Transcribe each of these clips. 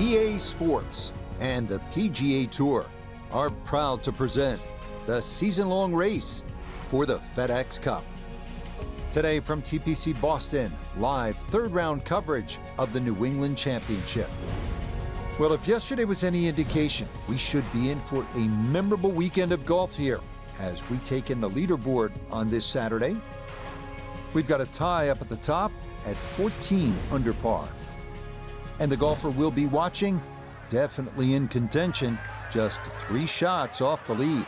EA Sports and the PGA Tour are proud to present the season-long race for the FedEx Cup. Today from TPC Boston, live third-round coverage of the New England Championship. Well, if yesterday was any indication, we should be in for a memorable weekend of golf here as we take in the leaderboard on this Saturday. We've got a tie up at the top at 14 under par. And the golfer we'll be watching, definitely in contention, just 3 shots off the lead.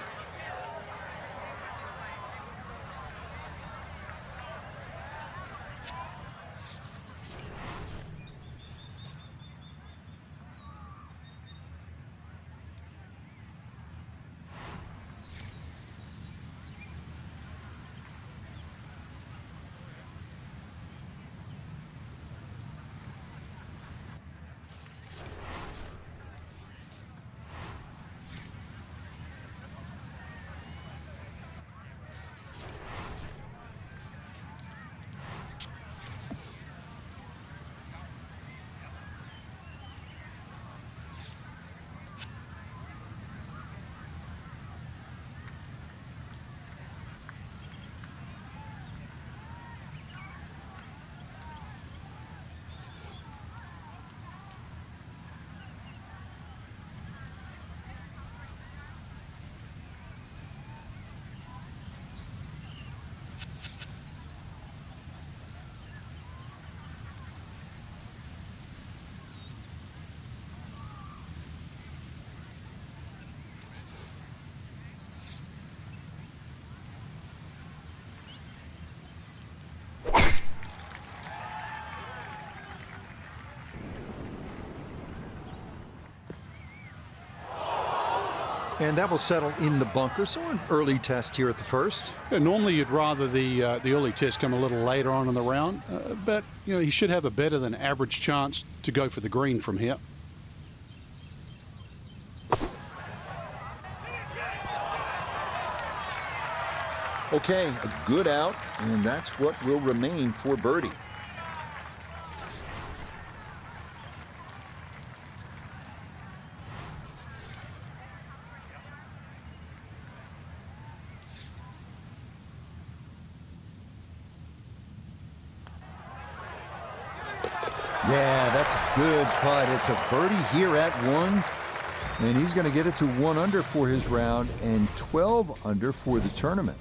And that will settle in the bunker, so an early test here at the first. Yeah, normally you'd rather the early test come a little later on in the round, but you know he should have a better than average chance to go for the green from here. Okay, a good out, and that's what will remain for birdie. Yeah, that's a good putt. It's a birdie here at 1, and he's going to get it to 1 under for his round and 12 under for the tournament.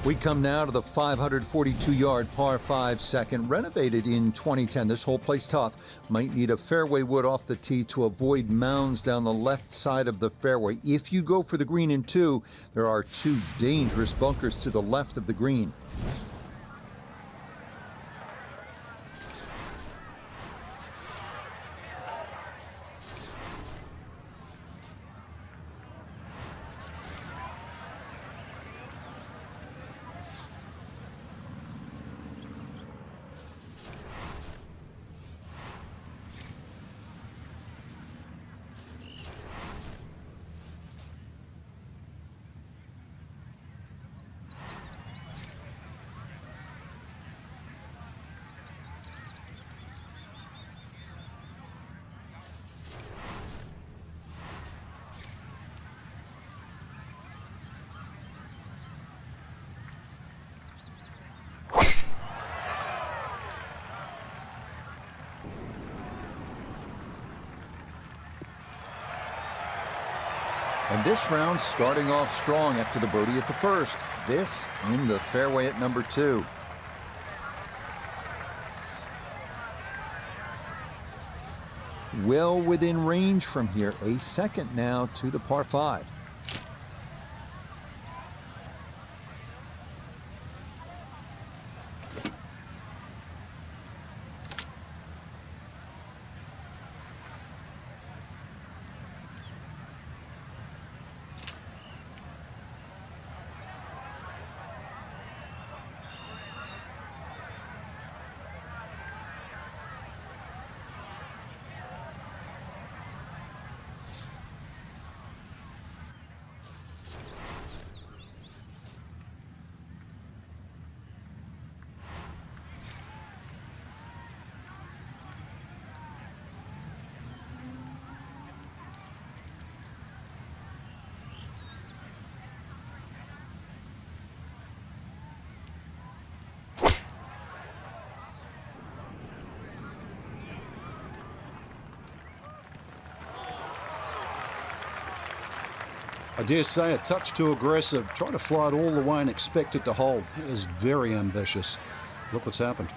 We come now to the 542-yard par 5 second, renovated in 2010. This hole plays tough. Might need a fairway wood off the tee to avoid mounds down the left side of the fairway. If you go for the green in 2, there are 2 dangerous bunkers to the left of the green. And this round starting off strong after the birdie at the first. This in the fairway at number 2. Well within range from here. A second now to the par 5. I dare say a touch too aggressive. Try to fly it all the way and expect it to hold. That is very ambitious. Look what's happened.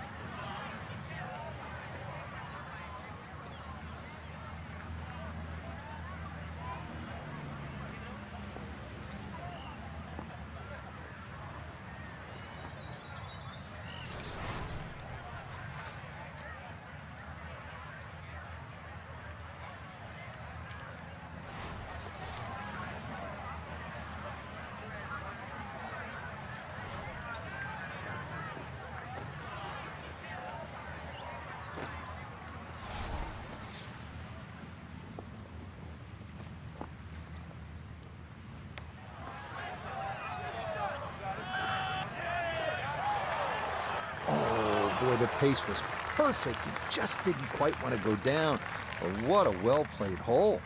Boy, the pace was perfect. He just didn't quite want to go down. But what a well-played hole.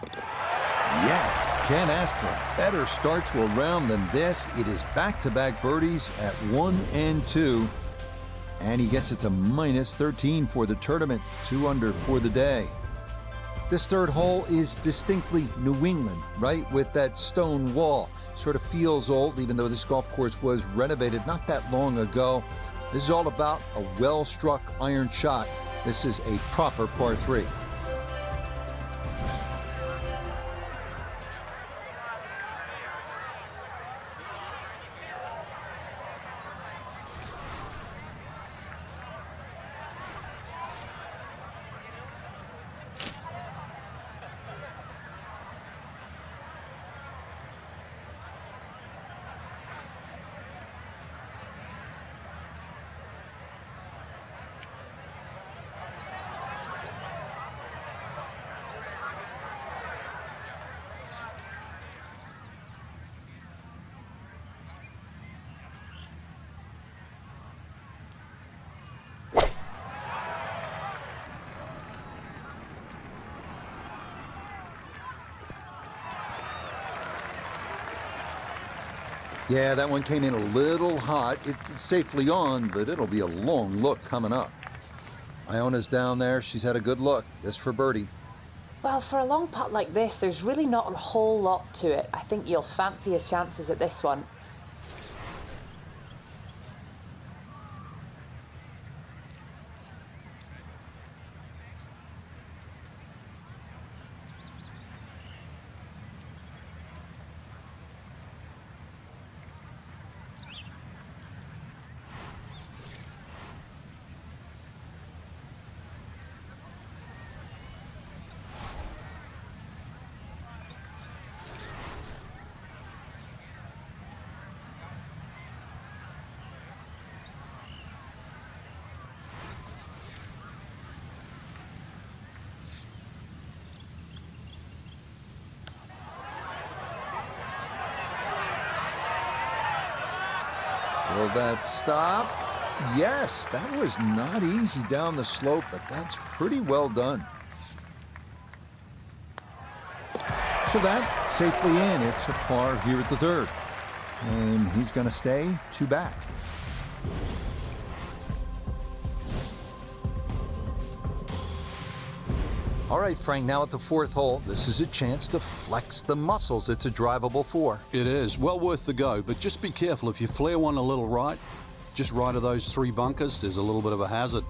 Yes, can't ask for a better start to a round than this. It is back-to-back birdies at 1 and 2. And he gets it to minus 13 for the tournament, 2 under for the day. This third hole is distinctly New England, right? With that stone wall. Sort of feels old, even though this golf course was renovated not that long ago. This is all about a well-struck iron shot. This is a proper par 3. Yeah, that one came in a little hot. It's safely on, but it'll be a long look coming up. Iona's down there. She's had a good look. This for birdie. Well, for a long putt like this, there's really not a whole lot to it. I think you'll fancy his chances at this one. Will that stop? Yes, that was not easy down the slope, but that's pretty well done. So that safely in. It's a par here at the third. And he's going to stay 2 back. All right, Frank, now at the 4th hole, this is a chance to flex the muscles. It's a drivable 4. It is. Well worth the go, but just be careful. If you flare one a little right, just right of those 3 bunkers, there's a little bit of a hazard.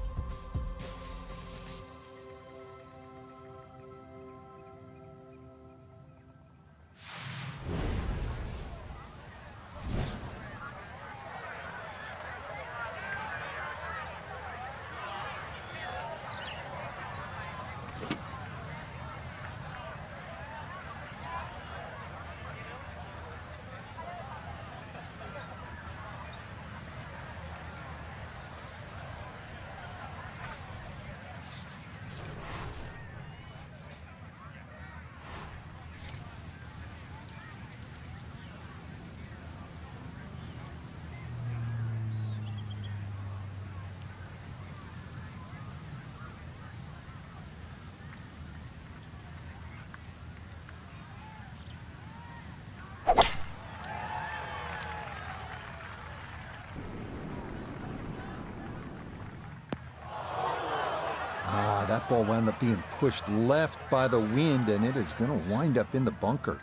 that ball wound up being pushed left by the wind, and it is going to wind up in the bunker.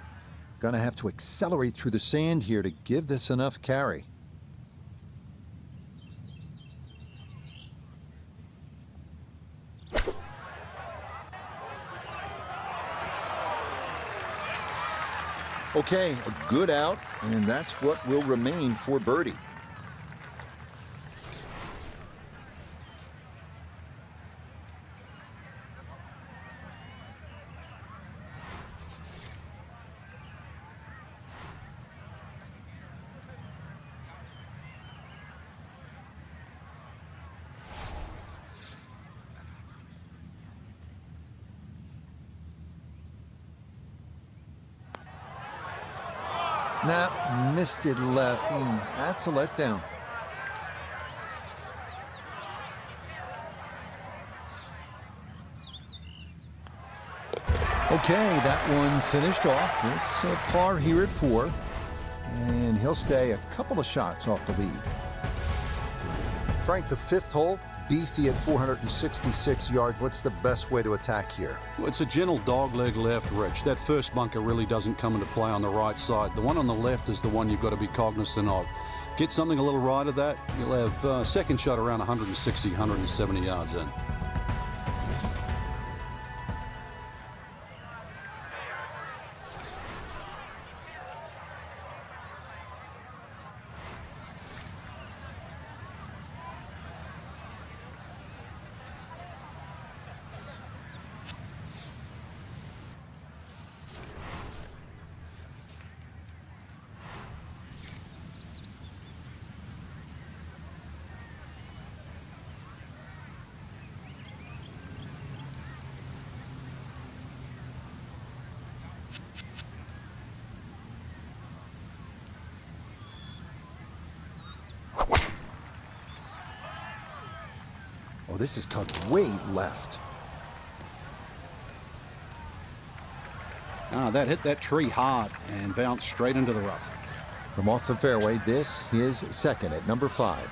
Going to have to accelerate through the sand here to give this enough carry. Okay, a good out, and that's what will remain for birdie. Nah, missed it left. That's a letdown. Okay, that one finished off. It's a par here at 4. And he'll stay a couple of shots off the lead. Frank, the 5th hole, beefy at 466 yards. What's the best way to attack here? Well, it's a gentle dogleg left, Rich. That first bunker really doesn't come into play on the right side. The one on the left is the one you've got to be cognizant of. Get something a little right of that, you'll have second shot around 160, 170 yards in. Oh, this is tugged way left. That hit that tree hard and bounced straight into the rough. From off the fairway, this is second at number 5.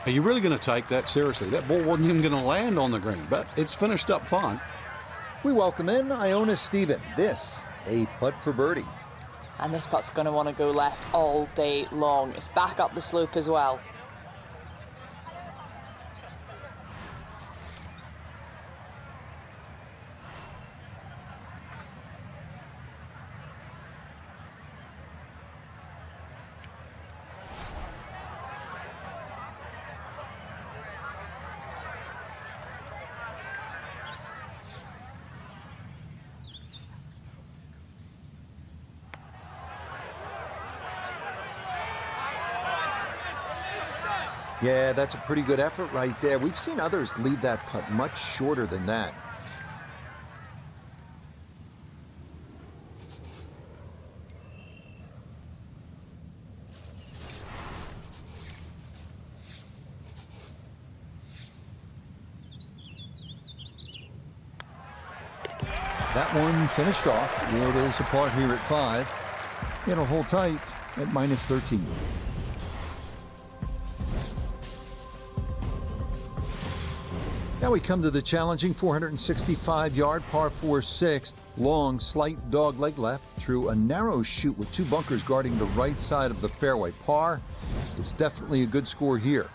Are you really going to take that seriously? That ball wasn't even going to land on the green, but it's finished up fine. We welcome in Iona Stephen. This, a putt for birdie. And this putt's going to want to go left all day long. It's back up the slope as well. Yeah, that's a pretty good effort right there. We've seen others leave that putt much shorter than that. That one finished off. It is a par here at 5. It'll hold tight at -13. Now we come to the challenging 465-yard par 4/6. Long, slight dogleg left through a narrow chute with 2 bunkers guarding the right side of the fairway. Par is definitely a good score here.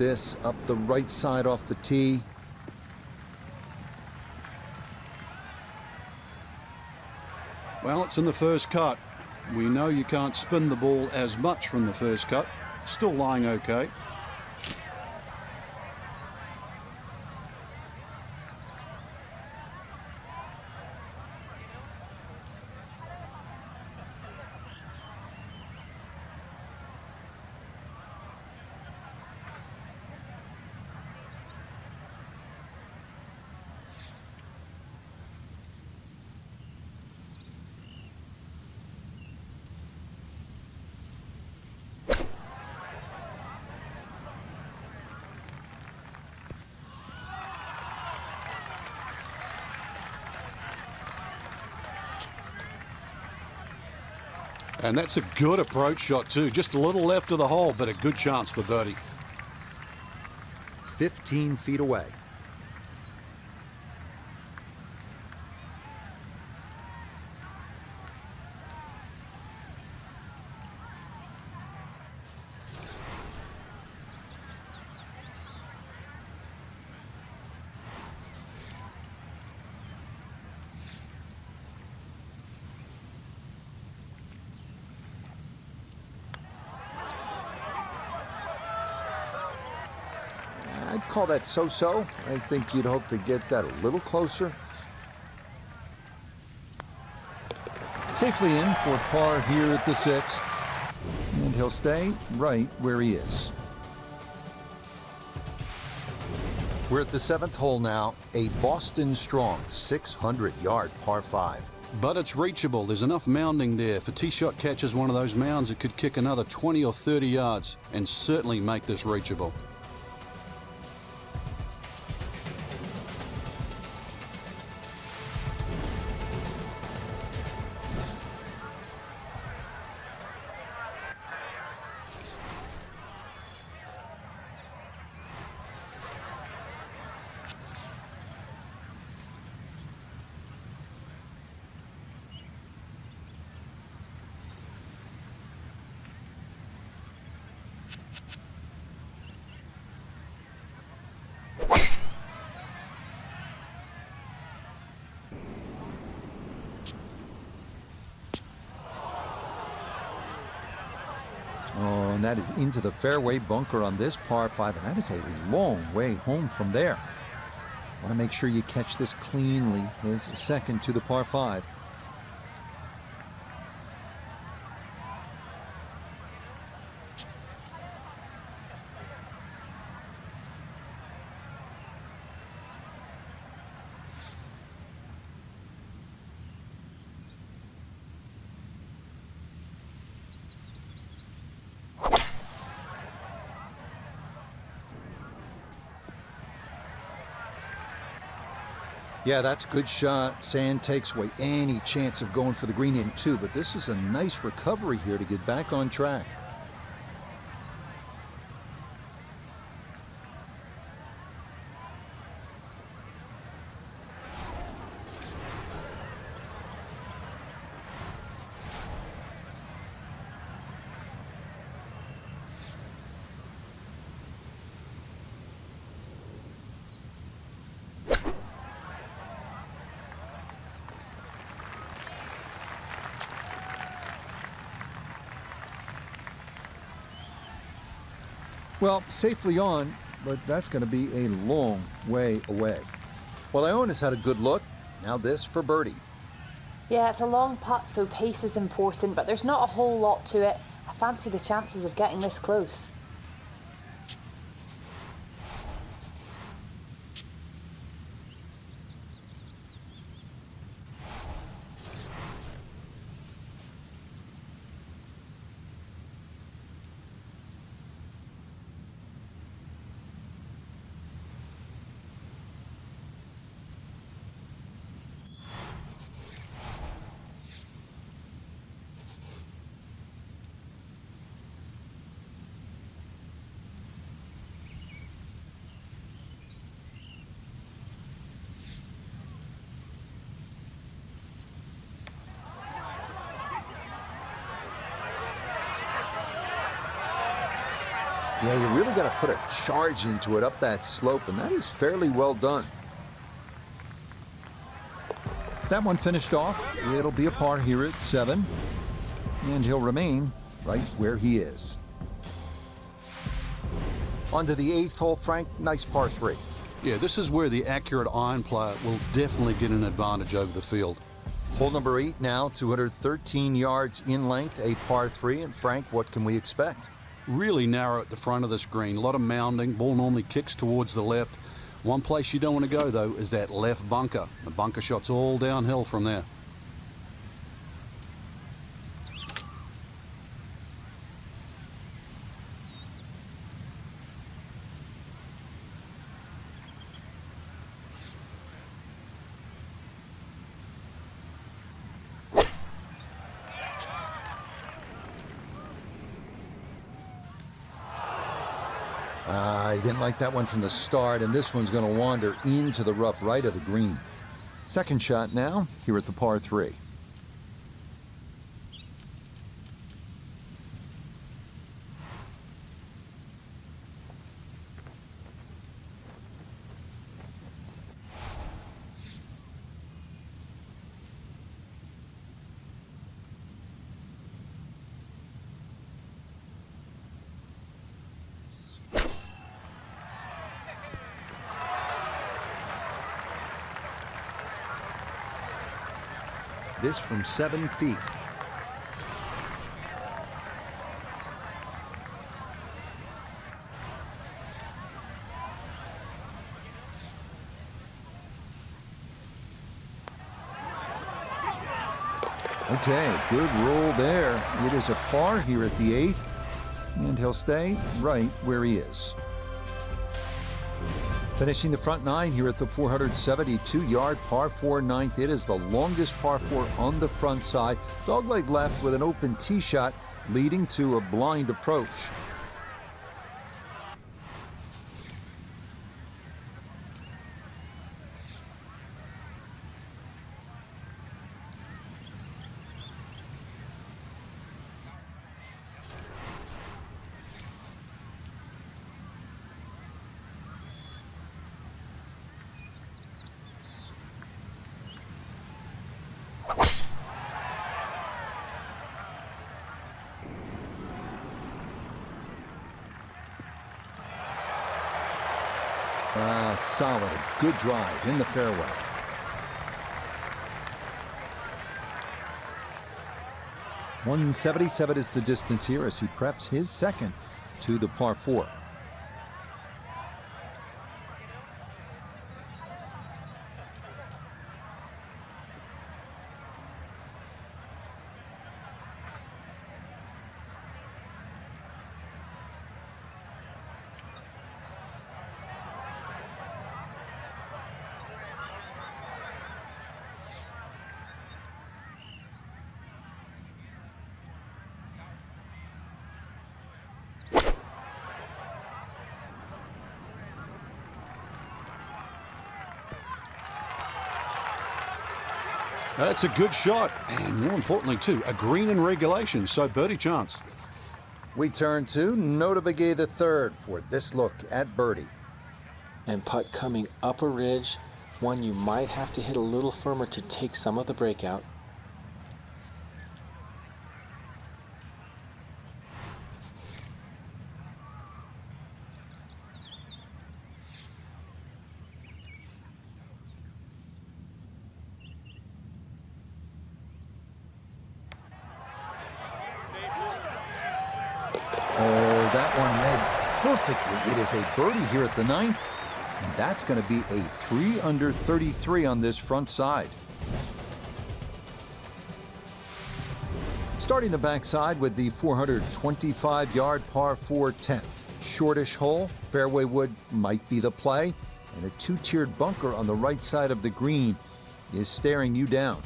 this up the right side off the tee. Well, it's in the first cut. We know you can't spin the ball as much from the first cut. Still lying okay. And that's a good approach shot too. Just a little left of the hole, but a good chance for birdie. 15 feet away. I'd call that so-so. I think you'd hope to get that a little closer. Safely in for par here at the 6th. And he'll stay right where he is. We're at the 7th hole now, a Boston strong 600-yard par 5. But it's reachable. There's enough mounding there. If a tee shot catches one of those mounds, it could kick another 20 or 30 yards and certainly make this reachable. Oh, and that is into the fairway bunker on this par 5, and that is a long way home from there. Want to make sure you catch this cleanly. His second to the par 5. Yeah, that's a good shot. Sand takes away any chance of going for the green in 2, but this is a nice recovery here to get back on track. Well, safely on, but that's going to be a long way away. Well, Iona's had a good look. Now this for birdie. Yeah, it's a long putt, so pace is important, but there's not a whole lot to it. I fancy the chances of getting this close. Yeah, you really got to put a charge into it up that slope, and that is fairly well done. That one finished off. It'll be a par here at 7, and he'll remain right where he is. On to the 8th hole, Frank. Nice par 3. Yeah, this is where the accurate iron player will definitely get an advantage over the field. Hole number 8 now, 213 yards in length, a par 3. And Frank, what can we expect? Really narrow at the front of this green. A lot of mounding. Ball normally kicks towards the left. One place you don't want to go, though, is that left bunker. The bunker shot's all downhill from there. He didn't like that one from the start, and this one's going to wander into the rough right of the green. Second shot now, here at the par 3. This from 7 feet. Okay, good roll there. It is a par here at the 8th, and he'll stay right where he is. Finishing the front 9 here at the 472-yard par 4 9th. It is the longest par 4 on the front side. Dogleg left with an open tee shot leading to a blind approach. Solid, good drive in the fairway. .177 is the distance here as he preps his second to the par 4. That's a good shot, and more importantly, too, a green in regulation, so birdie chance. We turn to Nota Begay III for this look at birdie. And putt coming up a ridge, one you might have to hit a little firmer to take some of the breakout. That one led perfectly. It is a birdie here at the 9th, and that's going to be a 3 under 33 on this front side. Starting the backside with the 425-yard par 4 10th. Shortish hole, fairway wood might be the play, and a 2-tiered bunker on the right side of the green is staring you down.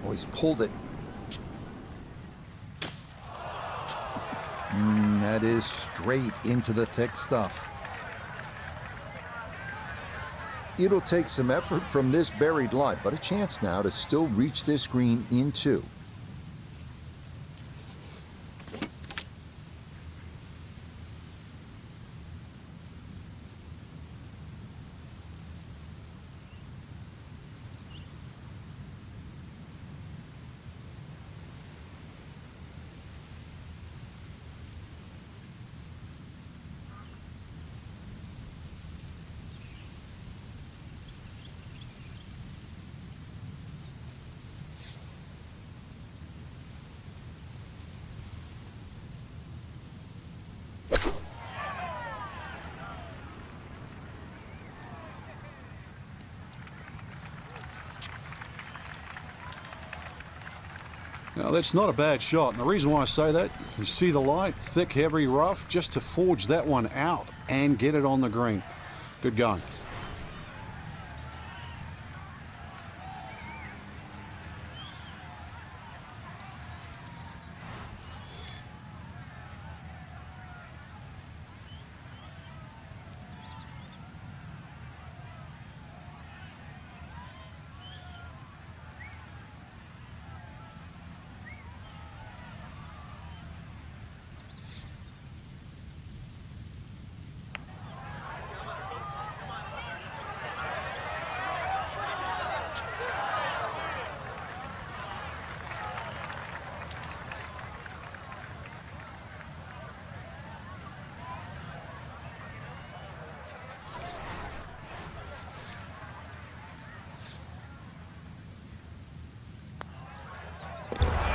Oh, he's pulled it. That is straight into the thick stuff. It'll take some effort from this buried lie, but a chance now to still reach this green in two. Now, that's not a bad shot, and the reason why I say that, you see the light, thick, heavy, rough, just to forge that one out and get it on the green. Good going.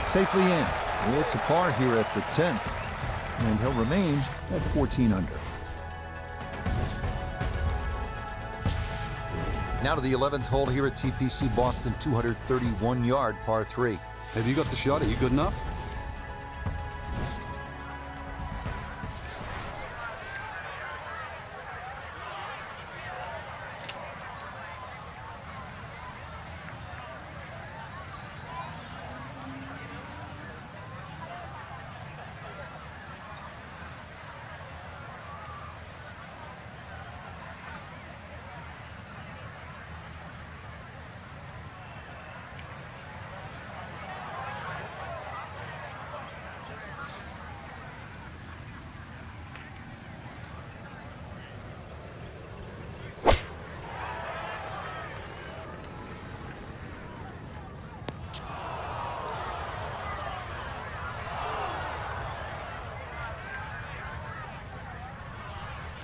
Safely in. It's a par here at the 10th, and he'll remain at 14 under. Now to the 11th hole here at TPC Boston, 231-yard par 3. Have you got the shot? Are you good enough?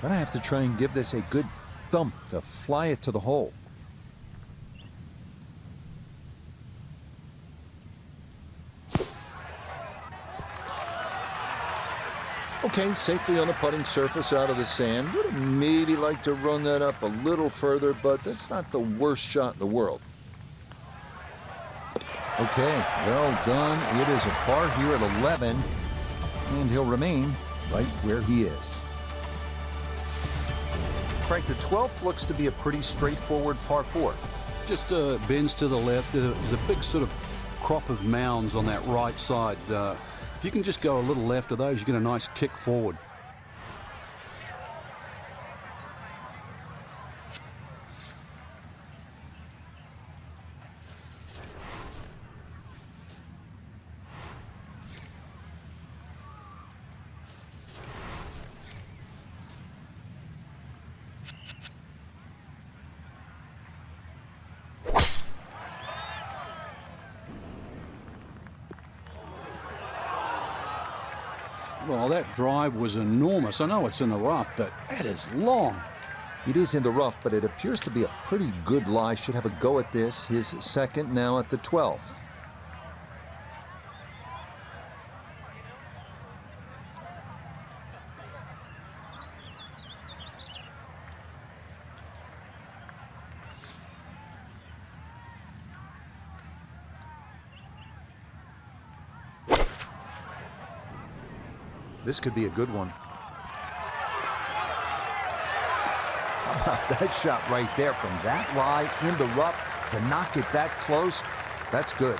Gonna have to try and give this a good thump to fly it to the hole. Okay, safely on the putting surface out of the sand. Would have maybe like to run that up a little further, but that's not the worst shot in the world. Okay, well done. It is a par here at 11, and he'll remain right where he is. Frank, the 12th looks to be a pretty straightforward par 4. Just bends to the left. There's a big sort of crop of mounds on that right side. If you can just go a little left of those, you get a nice kick forward. Well, that drive was enormous. I know it's in the rough, but that is long. It is in the rough, but it appears to be a pretty good lie. Should have a go at this. His second now at the 12th. This could be a good one. How about that shot right there from that lie in the rough to knock it that close? That's good.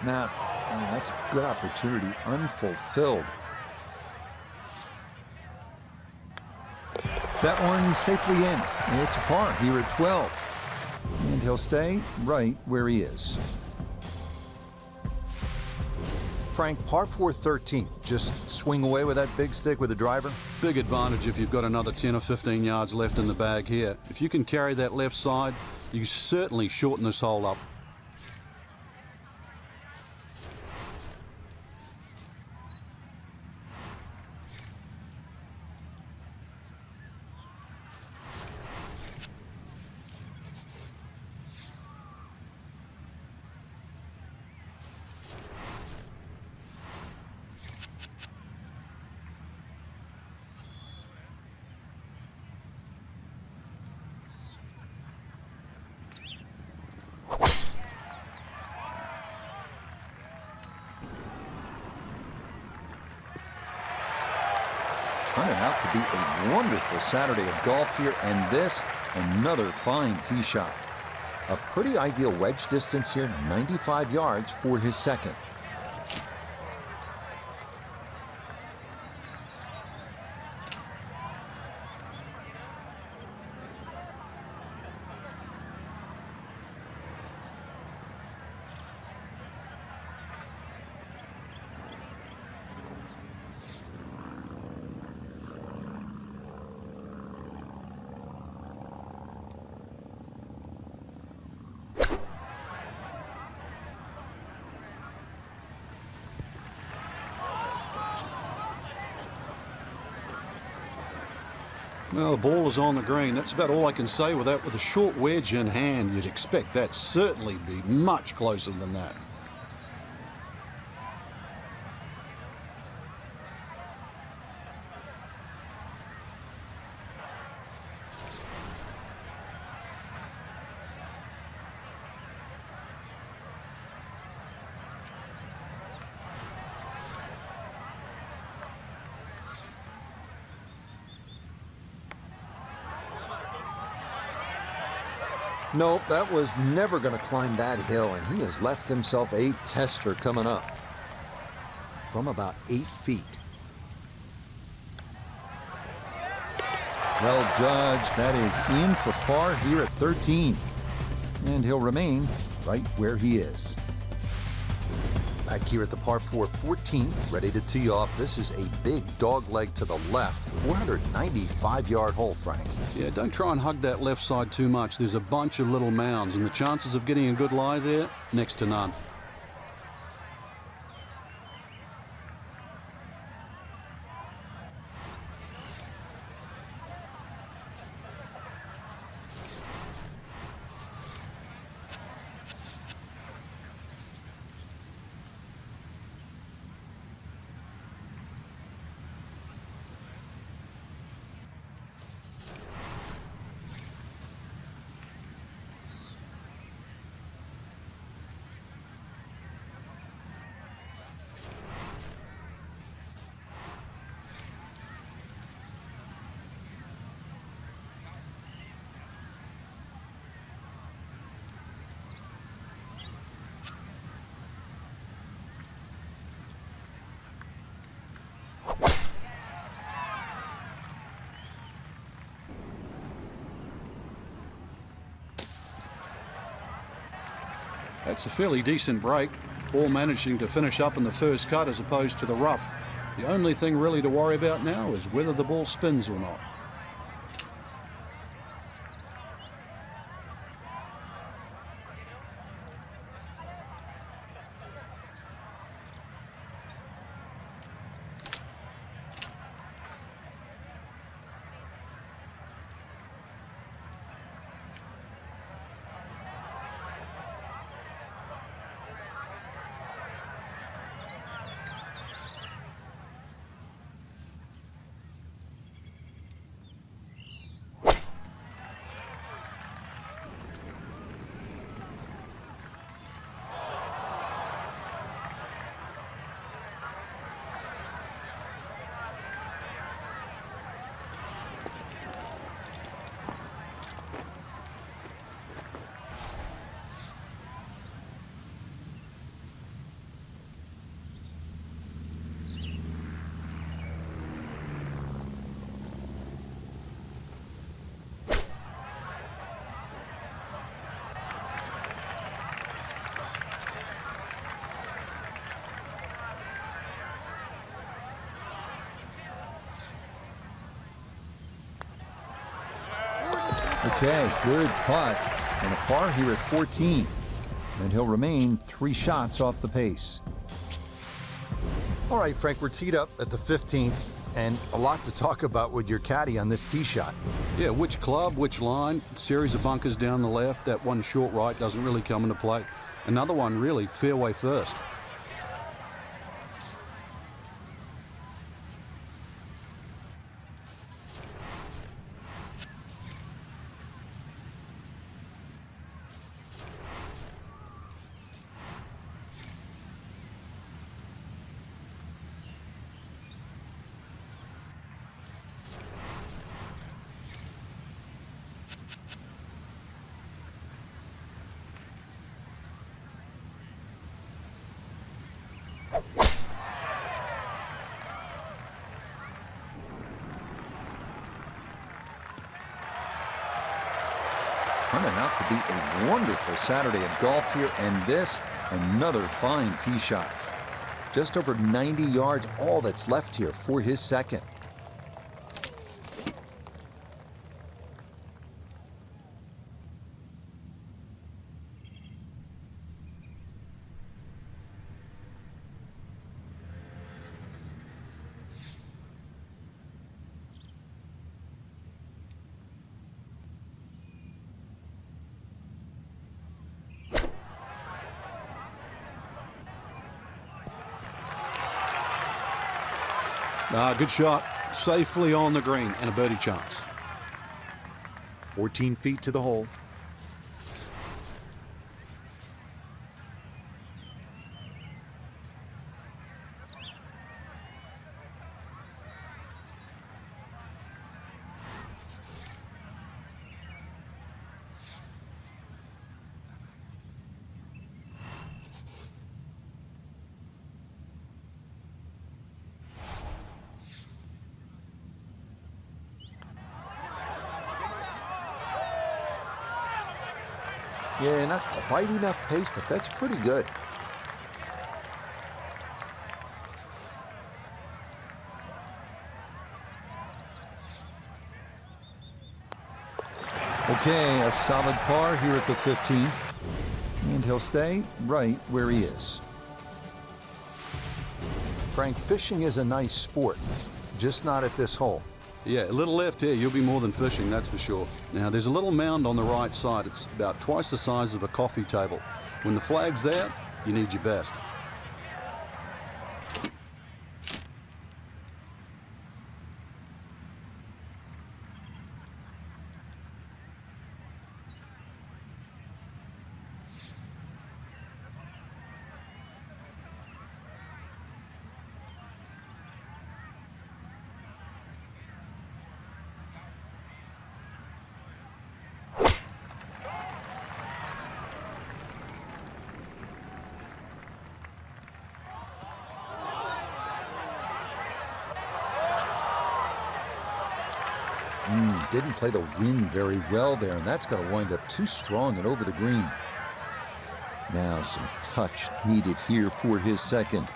Now, that's a good opportunity unfulfilled. That one safely in. It's a par here at 12. And he'll stay right where he is. Frank, par 4 13. Just swing away with that big stick with the driver? Big advantage if you've got another 10 or 15 yards left in the bag here. If you can carry that left side, you certainly shorten this hole up. Turning out to be a wonderful Saturday of golf here, and this, another fine tee shot. A pretty ideal wedge distance here, 95 yards for his second. Well, the ball is on the green. That's about all I can say with that. With a short wedge in hand, you'd expect that certainly be much closer than that. Nope, that was never going to climb that hill, and he has left himself a tester coming up from about 8 feet. Well judged. That is in for par here at 13. And he'll remain right where he is. Back here at the par 4 14, ready to tee off. This is a big dog leg to the left, 495-yard hole, Frank. Yeah, don't try and hug that left side too much. There's a bunch of little mounds, and the chances of getting a good lie there, next to none. That's a fairly decent break. Ball managing to finish up in the first cut as opposed to the rough. The only thing really to worry about now is whether the ball spins or not. Okay, good putt. And a par here at 14. And he'll remain 3 shots off the pace. All right, Frank, we're teed up at the 15th. And a lot to talk about with your caddy on this tee shot. Yeah, which club, which line, series of bunkers down the left. That one short right doesn't really come into play. Another one really, fairway first. Turning out to be a wonderful Saturday of golf here, and this, another fine tee shot. Just over 90 yards, all that's left here for his second. Good shot. Safely on the green and a birdie chance. 14 feet to the hole. Yeah, not quite enough pace, but that's pretty good. Okay, a solid par here at the 15th. And he'll stay right where he is. Frank, fishing is a nice sport, just not at this hole. Yeah, a little left here, you'll be more than fishing, that's for sure. Now, there's a little mound on the right side. It's about twice the size of a coffee table. When the flag's there, you need your best. Didn't play the wind very well there, and that's going to wind up too strong and over the green. Now some touch needed here for his second.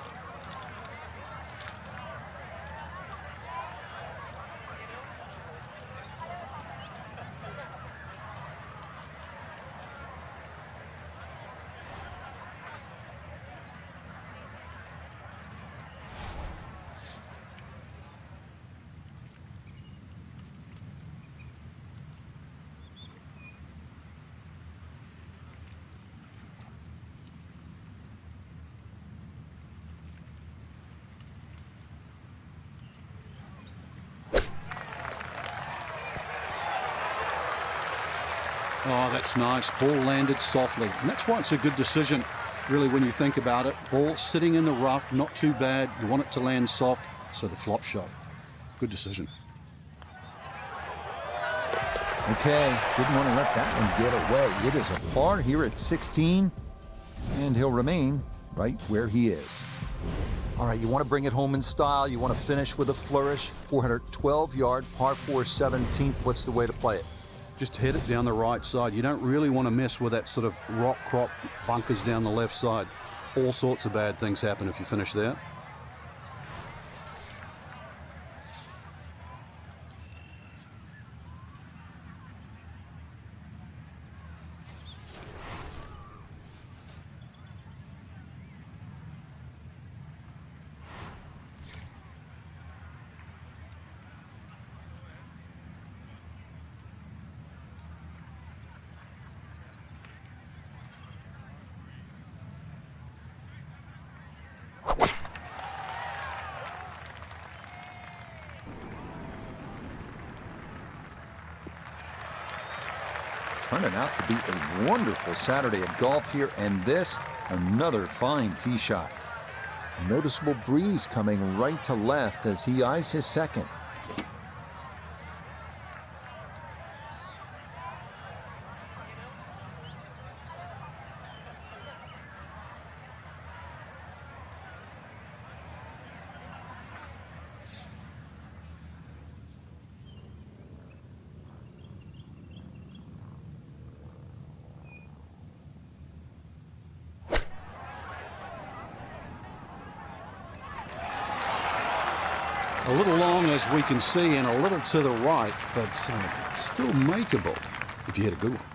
Oh, that's nice. Ball landed softly. And that's why it's a good decision, really, when you think about it. Ball sitting in the rough, not too bad. You want it to land soft, so the flop shot. Good decision. Okay, didn't want to let that one get away. It is a par here at 16, and he'll remain right where he is. All right, you want to bring it home in style. You want to finish with a flourish. 412-yard, par 4 17th. What's the way to play it? Just hit it down the right side. You don't really want to mess with that sort of rock crop bunkers down the left side. All sorts of bad things happen if you finish there. turning out to be a wonderful Saturday of golf here, and this, another fine tee shot. Noticeable breeze coming right to left as he eyes his second. A little long, as we can see, and a little to the right, but it's still makeable if you hit a good one.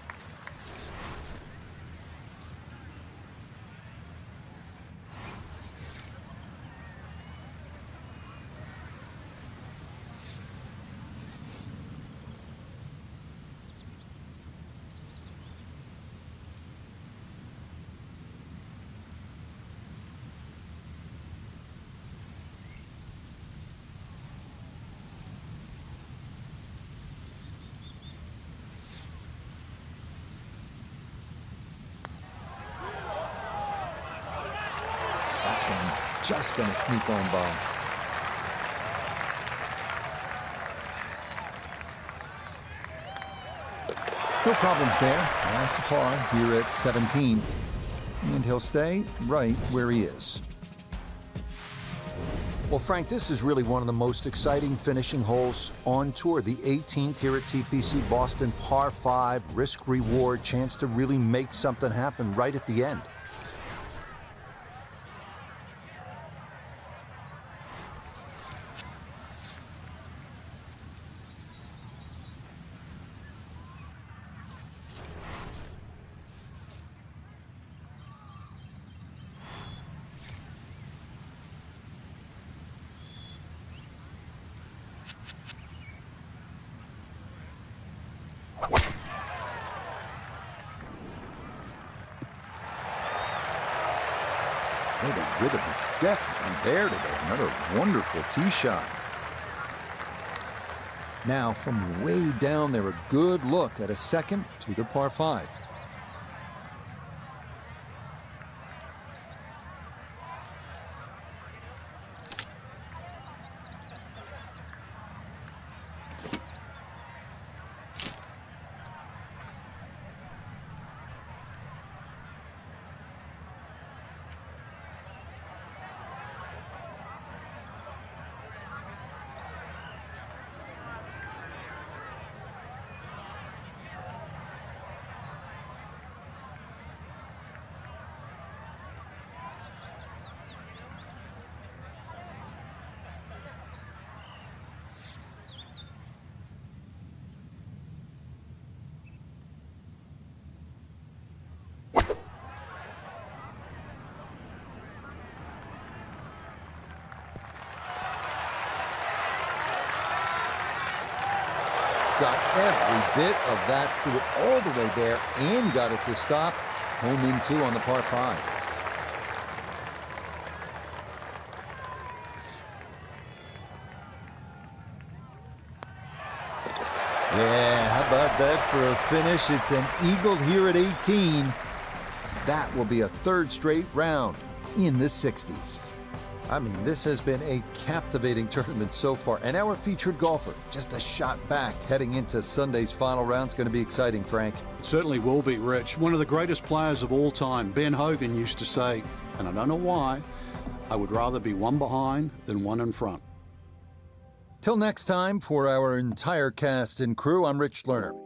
Just gonna sneak on by. No problems there. That's a par here at 17. And he'll stay right where he is. Well, Frank, this is really one of the most exciting finishing holes on tour. The 18th here at TPC Boston, par 5, risk-reward, chance to really make something happen right at the end. Hey, the rhythm is definitely there today. Another wonderful tee shot. Now, from way down there, a good look at a second to the par 5. Got every bit of that, threw it all the way there and got it to stop. Home in 2 on the par 5. Yeah, how about that for a finish? It's an eagle here at 18. That will be a 3rd straight round in the 60s. I mean, this has been a captivating tournament so far. And our featured golfer, just a shot back heading into Sunday's final round. It's going to be exciting, Frank. It certainly will be, Rich. One of the greatest players of all time, Ben Hogan, used to say, and I don't know why, I would rather be one behind than one in front. Till next time, for our entire cast and crew, I'm Rich Lerner.